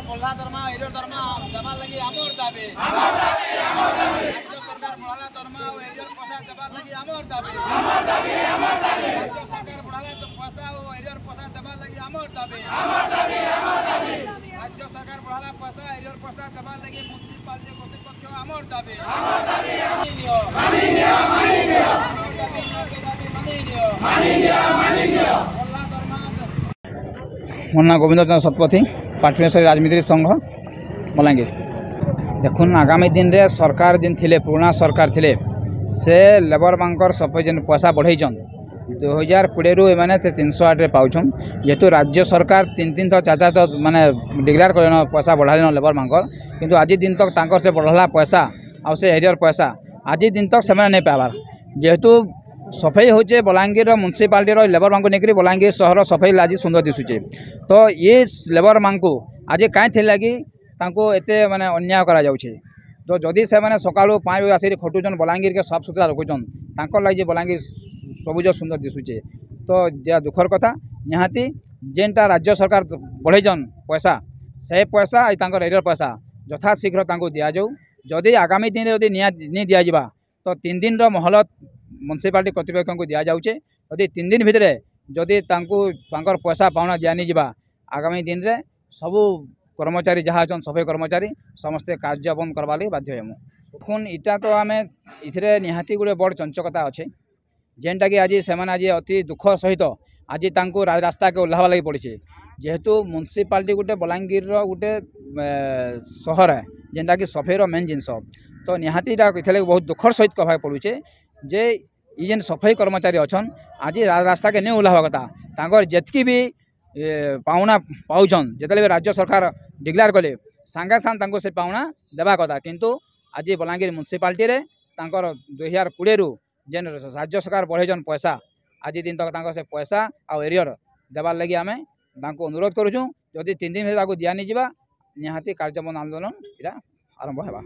पढ़ला दरमा एरियर दरमा देवार लगी आमर दाबी राज्य सरकार पढ़ला दरमा और एरियर पैसा देवार लगी आमर दाबी राज्य सरकार पढ़ला तो पैसा और एरियर पैसा देवार लगी आमर दाबी राज्य सरकार पढ़ला पैसा एरियर पैसा देवार लगी म्युनिसिपालिटी कर्तृपक्ष आमर दाबी मोर ना गोविंद चंद्र शतपथी पाटनेश्वरी राजमिस्त्री संघ बलांगीर। देखुन आगामी दिन रे सरकार जिन थिले पुराना सरकार थिले से लेबर बांकर सब जिन पैसा बढ़ाईछन 2020 रु एमाने 308 रे पाउछन जेतु राज्य सरकार 3 तो 4 तो माने डिक्लेयर करन पैसा बढ़ाइनो लेबर बांकर किंतु आज दिन तक तांकर से बढ़ला पैसा आ से एरियर पैसा आज दिन तक से नहीं पाबार जेहेतु सफाई होचे बलांगीर म्युनिसिपालिटी लेबर मांग नहीं बलांगीर सहर सफाई आज सुंदर दिशुचे तो ये लेबर मांग को आज कहीं लगी एत माने अन्याय करा जाउछे तो जदि से मैंने सका 5 बजे आसिक खटुचन बलांगीर के साफ सुथरा रखुचन तांकर लगे बलांगीर सबुज सुंदर दिशुचे तो जे दुखर कथा निहाती जेनटा राज्य सरकार बढ़ाईचन पैसा से पैसा एरियर पैसा यथाशीघ्र दि जाऊ जदि आगामी दिन में नहीं दि जावा तो 3 दिन महलत म्युनिसिपालिटी कर्तृपक्ष को दि जाऊे यदि 3 दिन भितर जदि पैसा पाउना दिनी आगामी दिन में सबू कर्मचारी जहाँ अच्छा सफाई कर्मचारी समस्ते कार्य बंद करवा लगे बाध्य हेमु देखुन इटा तो आम इथे निहाती गोटे बड़ चंचकता अच्छे जेनटा कि आज से अति दुख सहित आज रास्ता के ओह्लावा लगी पड़े जेहेतु म्युनिसिपालिटी गोटे बलांगीर गोटे सहर है जेनटा कि सफाईर मेन जिनस तो निहाती इथे बहुत दुखर सहित कहवा पड़ुचे जे ये जेन सफाई कर्मचारी अच्छन आज रास्ता के नहीं ओह्लावा कथा जितकी भी पाउना पाउछन जिते राज्य सरकार डिक्लेयर कले सांगे सांग से पाउना देवा कथा किंतु आज बलांगीर म्युनिसिपालिटी रे 2020 रु जेन राज्य सरकार बढ़ेजन पैसा आज दिन तक से पैसा आ एरियर देवार लगी आम अनुरोध करुँ जदि 3 दिन में दियानी जावा निहाती कार्यबंद आंदोलन इरा आरंभ होगा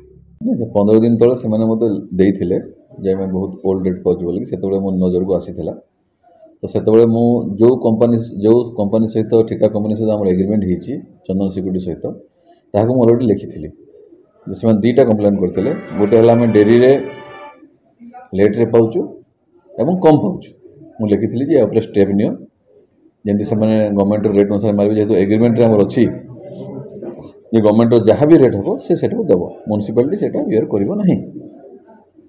15 दिन तले से मैंने जे मैं बहुत ओल्ड डेट पाँच बोल से मो नजर को आसी तो से जो कंपनी सहित ठिका कंपनी सहित आम एग्रीमेंट होती चंदन सिक्यूरिटी सहित ताकू मुझे अलरेडी लिखी से 2टा कंप्लेन करते गोटे है डेरी रे लेट्रे पाचु एवं कम पाचु मुझे लिखी जे स्टेप नि जमी से गवर्नमेंट रेट अनुसार मारे जेहतु एग्रीमेंट अच्छी ये गवर्नमेंट जहाँ भी रेट हम से देव म्युनिसिपालिटी से यूर करना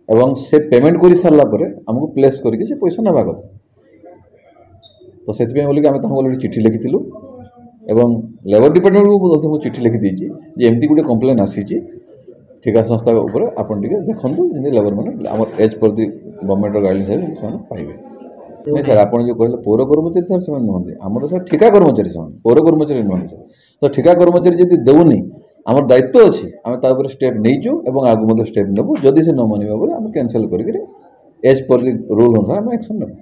एवं से पेमेंट कर सारापर आमको प्लेस करके पैसा नावा कथा तो से बोलिक आम अलरेडी चिठी लिखी एवं लेबर डिपार्टमेंट को मुझे चिठी लिखी देती जे एमती गोटे कंप्लेन आसी ठिका संस्था उपर आपन देखूँ जमी लेबर मैंने आम एज पर दि गवर्नमेंट गाइडलाइंस से पाइबे नहीं सर आप जो कहले पौर कर्मचारी सर से नुहति आम सर ठिका कर्मचारी से पौर कर्मचारी नुहति सर तो ठिका कर्मचारी जब देवनी आम दायित्व अच्छी आम स्टेप नहींचु और आगे स्टेप नेबू जदि से न मानवा बोले आम कैनसल कर एज पर दि रूल अनुसार आम एक्शन नेबू।